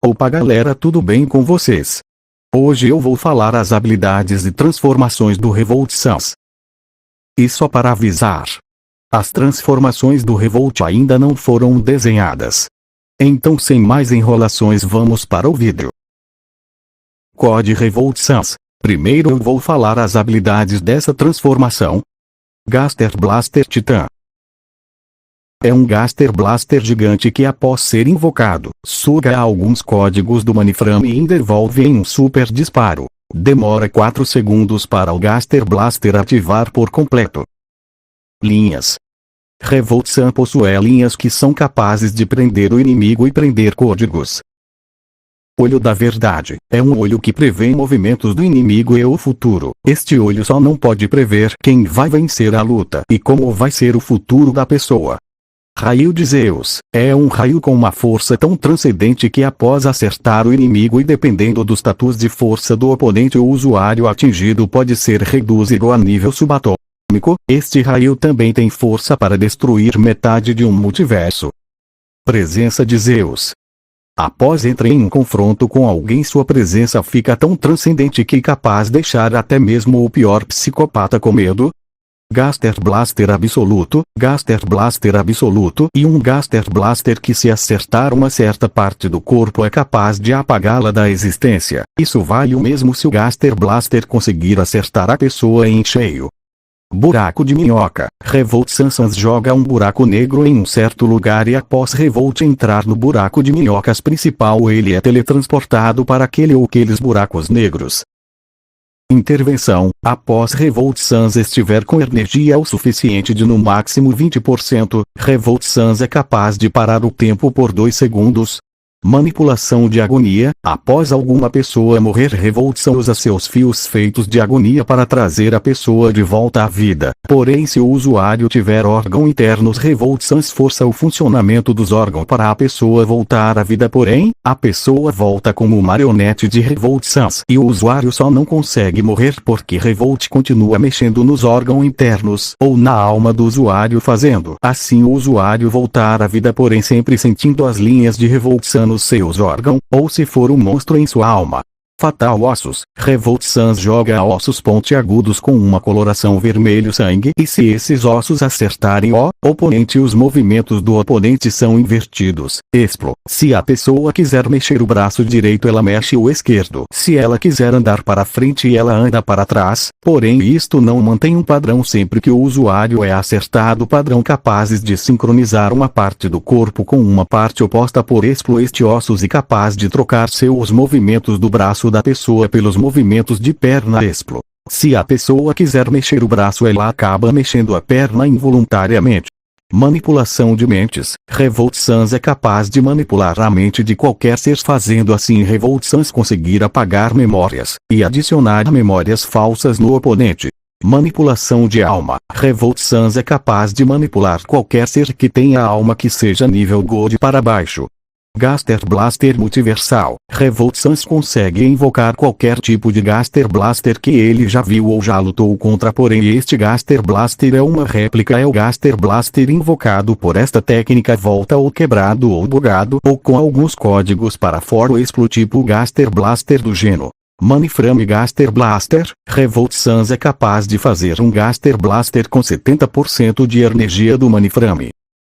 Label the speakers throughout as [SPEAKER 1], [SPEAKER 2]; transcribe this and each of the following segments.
[SPEAKER 1] Opa galera, tudo bem com vocês? Hoje eu vou falar as habilidades e transformações do Revolt Sans. E só para avisar, as transformações do Revolt ainda não foram desenhadas. Então sem mais enrolações vamos para o vídeo. Code Revolt Sans. Primeiro eu vou falar as habilidades dessa transformação. Gaster Blaster Titan. É um Gaster Blaster gigante que após ser invocado, suga alguns códigos do Maniframe e devolve em um super disparo. Demora 4 segundos para o Gaster Blaster ativar por completo. Linhas. Revolt Sans possui linhas que são capazes de prender o inimigo e prender códigos. Olho da Verdade. É um olho que prevê movimentos do inimigo e o futuro. Este olho só não pode prever quem vai vencer a luta e como vai ser o futuro da pessoa. Raio de Zeus. É um raio com uma força tão transcendente que após acertar o inimigo e dependendo do status de força do oponente o usuário atingido pode ser reduzido a nível subatômico. Este raio também tem força para destruir metade de um multiverso. Presença de Zeus. Após entrar em um confronto com alguém sua presença fica tão transcendente que capaz de deixar até mesmo o pior psicopata com medo. Gaster Blaster Absoluto. Gaster Blaster Absoluto e um Gaster Blaster que se acertar uma certa parte do corpo é capaz de apagá-la da existência. Isso vale o mesmo se o Gaster Blaster conseguir acertar a pessoa em cheio. Buraco de Minhoca. Revolt Sans joga um buraco negro em um certo lugar e após Revolt entrar no buraco de minhocas principal ele é teletransportado para aquele ou aqueles buracos negros. Intervenção. Após Revolt Sans estiver com energia o suficiente de no máximo 20%, Revolt Sans é capaz de parar o tempo por 2 segundos. Manipulação de agonia. Após alguma pessoa morrer Revolt Sans usa seus fios feitos de agonia para trazer a pessoa de volta à vida. Porém se o usuário tiver órgãos internos Revolt Sans força o funcionamento dos órgãos para a pessoa voltar à vida porém, a pessoa volta como marionete de Revolt Sans e o usuário só não consegue morrer porque Revolt continua mexendo nos órgãos internos ou na alma do usuário fazendo assim o usuário voltar à vida porém sempre sentindo as linhas de Revolt Sans nos seus órgãos, ou se for um monstro em sua alma. Fatal Ossos. Revolt Sans joga ossos pontiagudos com uma coloração vermelho sangue e se esses ossos acertarem o oponente os movimentos do oponente são invertidos. Se a pessoa quiser mexer o braço direito ela mexe o esquerdo. Se ela quiser andar para frente ela anda para trás, porém isto não mantém um padrão sempre que o usuário é acertado padrão capazes de sincronizar uma parte do corpo com uma parte oposta por este ossos e capaz de trocar seus movimentos do braço da pessoa pelos movimentos de perna Se a pessoa quiser mexer o braço ela acaba mexendo a perna involuntariamente. Manipulação de mentes. Revolt Sans é capaz de manipular a mente de qualquer ser fazendo assim Revolt Sans conseguir apagar memórias e adicionar memórias falsas no oponente. Manipulação de alma. Revolt Sans é capaz de manipular qualquer ser que tenha alma que seja nível Gold para baixo. Gaster Blaster Multiversal. Revolt Sans consegue invocar qualquer tipo de Gaster Blaster que ele já viu ou já lutou contra porém este Gaster Blaster é uma réplica é o Gaster Blaster invocado por esta técnica volta ou quebrado ou bugado ou com alguns códigos para fora tipo Gaster Blaster do Geno. Maniframe Gaster Blaster. Revolt Sans é capaz de fazer um Gaster Blaster com 70% de energia do Maniframe.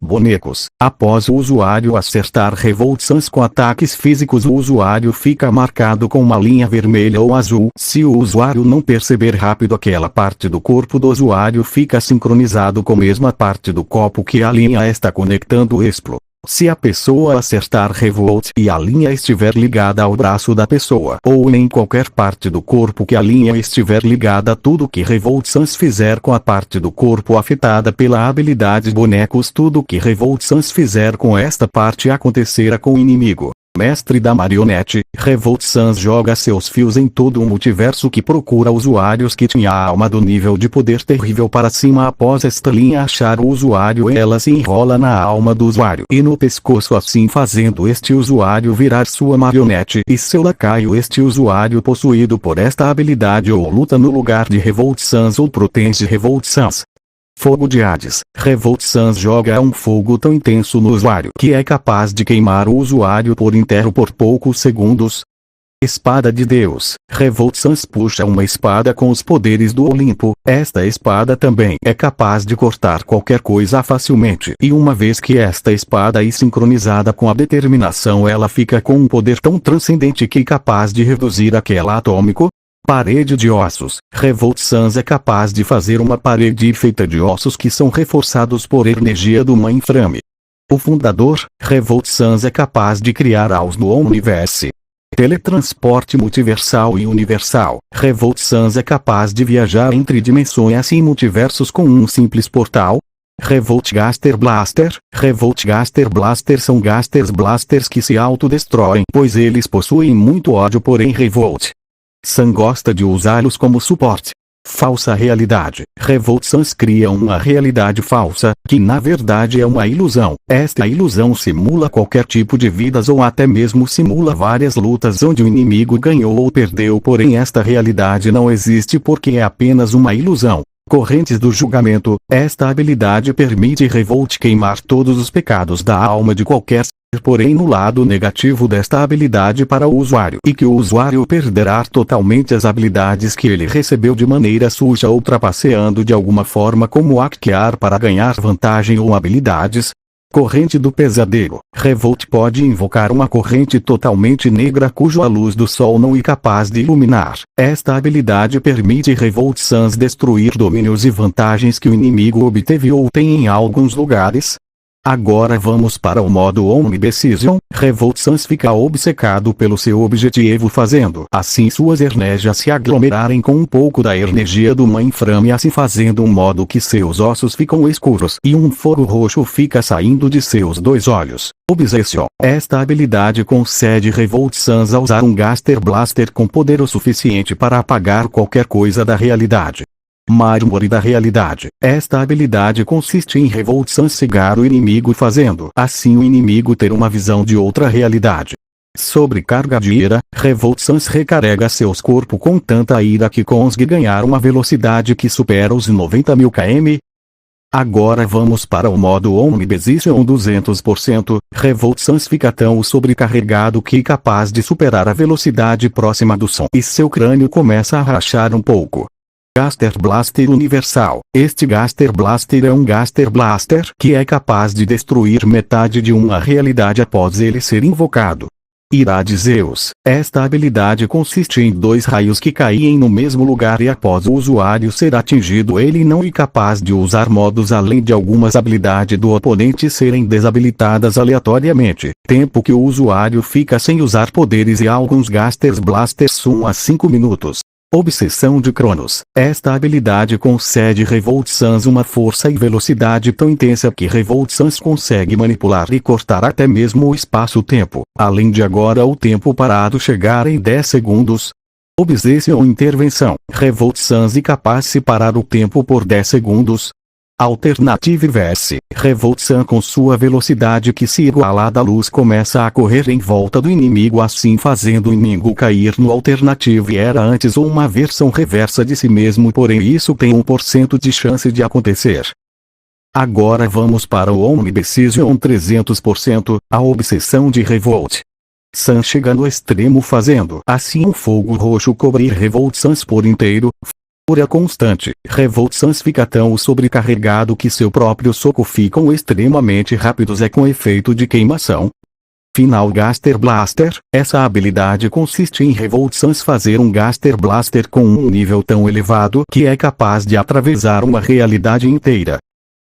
[SPEAKER 1] Bonecos. Após o usuário acertar Revolt Sans com ataques físicos o usuário fica marcado com uma linha vermelha ou azul. Se o usuário não perceber rápido aquela parte do corpo do usuário fica sincronizado com a mesma parte do copo que a linha está conectando Se a pessoa acertar Revolt e a linha estiver ligada ao braço da pessoa ou em qualquer parte do corpo que a linha estiver ligada tudo que Revolt Sans fizer com a parte do corpo afetada pela habilidade bonecos tudo que Revolt Sans fizer com esta parte acontecerá com o inimigo. Mestre da marionete. Revolt Sans joga seus fios em todo o multiverso que procura usuários que tinha a alma do nível de poder terrível para cima após esta linha achar o usuário ela se enrola na alma do usuário e no pescoço assim fazendo este usuário virar sua marionete e seu lacaio este usuário possuído por esta habilidade ou luta no lugar de Revolt Sans ou protege Revolt Sans. Fogo de Hades. Revolt Sans joga um fogo tão intenso no usuário que é capaz de queimar o usuário por inteiro por poucos segundos. Espada de Deus. Revolt Sans puxa uma espada com os poderes do Olimpo. Esta espada também é capaz de cortar qualquer coisa facilmente. E uma vez que esta espada é sincronizada com a determinação, ela fica com um poder tão transcendente que é capaz de reduzir aquela atômico. Parede de ossos. Revolt Sans é capaz de fazer uma parede feita de ossos que são reforçados por energia do mainframe. O fundador. Revolt Sans é capaz de criar aos no universo. Teletransporte multiversal e universal. Revolt Sans é capaz de viajar entre dimensões e multiversos com um simples portal. Revolt Gaster Blaster. Revolt Gaster Blaster são Gasters Blasters que se autodestroem, pois eles possuem muito ódio, porém Revolt Sans gosta de usá-los como suporte. Falsa realidade. Revolt Sans cria uma realidade falsa, que na verdade é uma ilusão. Esta ilusão simula qualquer tipo de vidas ou até mesmo simula várias lutas onde o inimigo ganhou ou perdeu, porém esta realidade não existe porque é apenas uma ilusão. Correntes do julgamento. Esta habilidade permite Revolt queimar todos os pecados da alma de qualquer ser, porém no lado negativo desta habilidade para o usuário, e que o usuário perderá totalmente as habilidades que ele recebeu de maneira suja ou trapaceando de alguma forma, como hackear para ganhar vantagem ou habilidades. Corrente do pesadelo. Revolt pode invocar uma corrente totalmente negra cuja luz do sol não é capaz de iluminar. Esta habilidade permite Revolt Sans destruir domínios e vantagens que o inimigo obteve ou tem em alguns lugares. Agora vamos para o modo Omnidecision. Revolt Sans fica obcecado pelo seu objetivo, fazendo assim suas energias se aglomerarem com um pouco da energia do mainframe, assim fazendo um modo que seus ossos ficam escuros e um fogo roxo fica saindo de seus dois olhos. Obsession. Esta habilidade concede Revolt Sans a usar um Gaster Blaster com poder o suficiente para apagar qualquer coisa da realidade. Mármore da realidade. Esta habilidade consiste em Revolt Sans cegar o inimigo, fazendo assim o inimigo ter uma visão de outra realidade. Sobrecarga de ira. Revolt Sans recarrega seus corpos com tanta ira que consegue ganhar uma velocidade que supera os 90.000 km. Agora vamos para o modo Omnidecision 200%. Revolt Sans fica tão sobrecarregado que é capaz de superar a velocidade próxima do som e seu crânio começa a rachar um pouco. Gaster Blaster Universal. Este Gaster Blaster é um Gaster Blaster que é capaz de destruir metade de uma realidade após ele ser invocado. Ira de Zeus. Esta habilidade consiste em dois raios que caem no mesmo lugar e após o usuário ser atingido ele não é capaz de usar modos além de algumas habilidades do oponente serem desabilitadas aleatoriamente, tempo que o usuário fica sem usar poderes e alguns Gasters Blasters são a 5 minutos. Obsessão de Cronos. Esta habilidade concede Revolt Sans uma força e velocidade tão intensa que Revolt Sans consegue manipular e cortar até mesmo o espaço-tempo, além de agora o tempo parado chegar em 10 segundos. Obsession Intervenção. Revolt Sans é capaz de parar o tempo por 10 segundos. Alternative Verse. Revolt Sans com sua velocidade que se iguala à da luz começa a correr em volta do inimigo, assim fazendo o inimigo cair no Alternative Era antes ou uma versão reversa de si mesmo, porém isso tem 1% de chance de acontecer. Agora vamos para o Omnidecision 300%, a obsessão de Revolt Sans chega no extremo, fazendo assim um fogo roxo cobrir Revolt Sans por inteiro. Fúria constante. Revolt Sans fica tão sobrecarregado que seu próprio soco ficam extremamente rápidos com efeito de queimação. Final Gaster Blaster. Essa habilidade consiste em Revolt Sans fazer um Gaster Blaster com um nível tão elevado que é capaz de atravessar uma realidade inteira.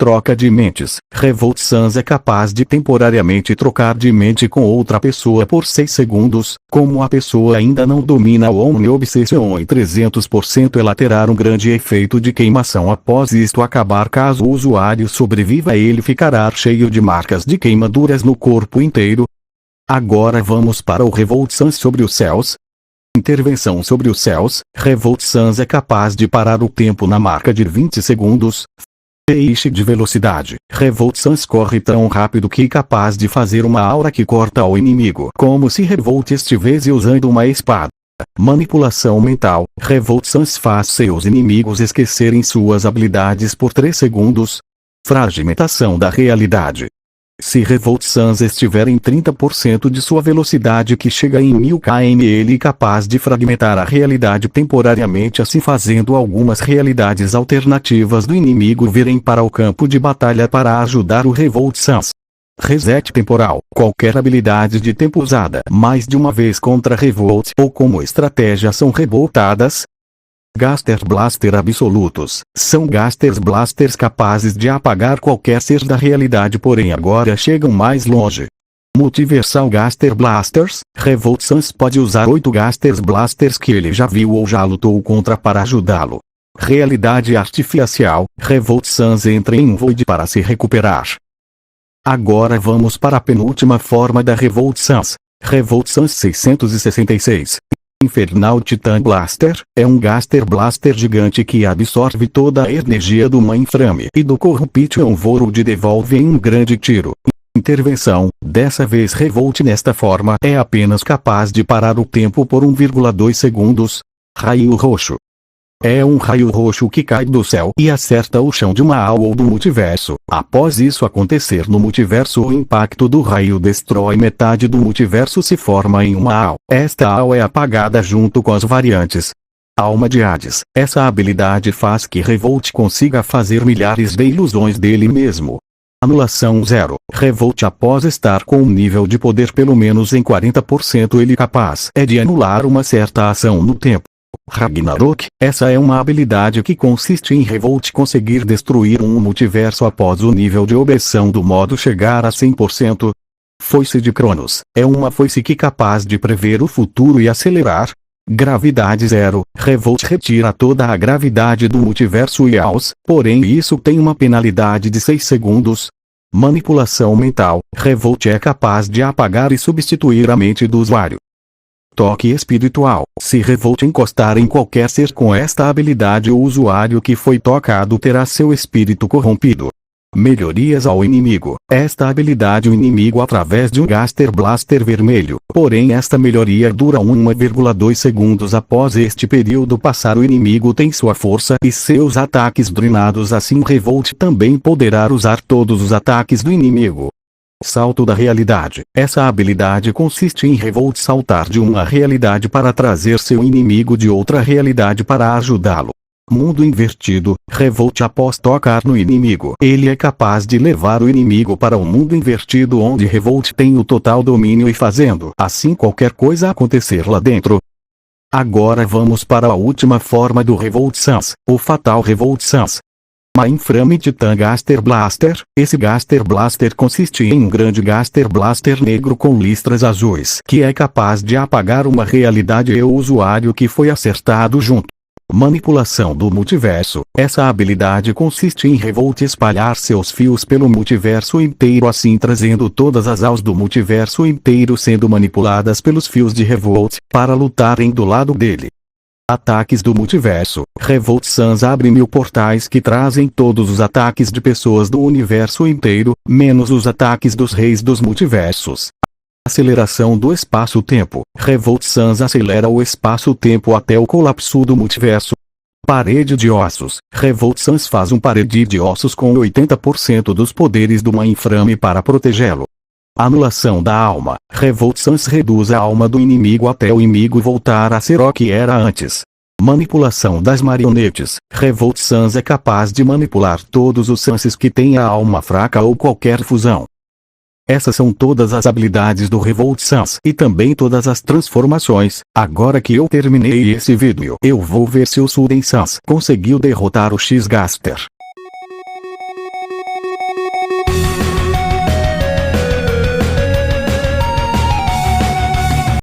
[SPEAKER 1] Troca de mentes. Revolt Sans é capaz de temporariamente trocar de mente com outra pessoa por 6 segundos. Como a pessoa ainda não domina o Omni Obsession em 300%, ela terá um grande efeito de queimação após isto acabar. Caso o usuário sobreviva, ele ficará cheio de marcas de queimaduras no corpo inteiro. Agora vamos para o Revolt Sans sobre os céus. Intervenção sobre os céus. Revolt Sans é capaz de parar o tempo na marca de 20 segundos. Feixe de velocidade. Revolt Sans corre tão rápido que é capaz de fazer uma aura que corta o inimigo, como se Revolt estivesse usando uma espada. Manipulação mental. Revolt Sans faz seus inimigos esquecerem suas habilidades por 3 segundos. Fragmentação da realidade. Se Revolt Sans estiver em 30% de sua velocidade, que chega em 1000 km, ele é capaz de fragmentar a realidade temporariamente, assim fazendo algumas realidades alternativas do inimigo virem para o campo de batalha para ajudar o Revolt Sans. Reset temporal. Qualquer habilidade de tempo usada mais de uma vez contra Revolt ou como estratégia são revoltadas. Gaster Blaster absolutos. São Gaster Blasters capazes de apagar qualquer ser da realidade, porém agora chegam mais longe. Multiversal Gaster Blasters. Revolt Sans pode usar 8 Gaster Blasters que ele já viu ou já lutou contra para ajudá-lo. Realidade artificial. Revolt Sans entra em um void para se recuperar. Agora vamos para a penúltima forma da Revolt Sans. Revolt Sans 666. Infernal Titan Blaster. É um Gaster Blaster gigante que absorve toda a energia do Mainframe e do Corruption World e devolve em um grande tiro. Intervenção. Dessa vez Revolt nesta forma é apenas capaz de parar o tempo por 1,2 segundos. Raio roxo. É um raio roxo que cai do céu e acerta o chão de uma AU ou do multiverso. Após isso acontecer no multiverso, o impacto do raio destrói metade do multiverso, se forma em uma AU. Esta AU é apagada junto com as variantes. Alma de Hades. Essa habilidade faz que Revolt consiga fazer milhares de ilusões dele mesmo. Anulação 0. Revolt, após estar com um nível de poder pelo menos em 40%, ele capaz é de anular uma certa ação no tempo. Ragnarok. Essa é uma habilidade que consiste em Revolt conseguir destruir um multiverso após o nível de obsessão do modo chegar a 100%. Foice de Cronos. É uma foice que é capaz de prever o futuro e acelerar. Gravidade 0. Revolt retira toda a gravidade do multiverso e aos, porém isso tem uma penalidade de 6 segundos. Manipulação mental. Revolt é capaz de apagar e substituir a mente do usuário. Toque espiritual. Se Revolt encostar em qualquer ser com esta habilidade, o usuário que foi tocado terá seu espírito corrompido. Melhorias ao inimigo. Esta habilidade o inimigo através de um Gaster Blaster vermelho, porém esta melhoria dura 1,2 segundos. Após este período passar, o inimigo tem sua força e seus ataques drenados, assim Revolt também poderá usar todos os ataques do inimigo. Salto da realidade. Essa habilidade consiste em Revolt saltar de uma realidade para trazer seu inimigo de outra realidade para ajudá-lo. Mundo invertido. Revolt, após tocar no inimigo, ele é capaz de levar o inimigo para o mundo invertido, onde Revolt tem o total domínio e fazendo assim qualquer coisa acontecer lá dentro. Agora vamos para a última forma do Revolt Sans, o Fatal Revolt Sans. Mainframe Titan Gaster Blaster. Esse Gaster Blaster consiste em um grande Gaster Blaster negro com listras azuis que é capaz de apagar uma realidade e o usuário que foi acertado junto. Manipulação do multiverso. Essa habilidade consiste em Revolt espalhar seus fios pelo multiverso inteiro, assim trazendo todas as AUs do multiverso inteiro sendo manipuladas pelos fios de Revolt para lutarem do lado dele. Ataques do multiverso. Revolt Sans abre 1000 portais que trazem todos os ataques de pessoas do universo inteiro, menos os ataques dos reis dos multiversos. Aceleração do espaço-tempo. Revolt Sans acelera o espaço-tempo até o colapso do multiverso. Parede de ossos. Revolt Sans faz um parede de ossos com 80% dos poderes do Mainframe para protegê-lo. Anulação da alma. Revolt Sans reduz a alma do inimigo até o inimigo voltar a ser o que era antes. Manipulação das marionetes. Revolt Sans é capaz de manipular todos os Sans que têm a alma fraca ou qualquer fusão. Essas são todas as habilidades do Revolt Sans e também todas as transformações. Agora que eu terminei esse vídeo, eu vou ver se o Suden Sans conseguiu derrotar o X-Gaster.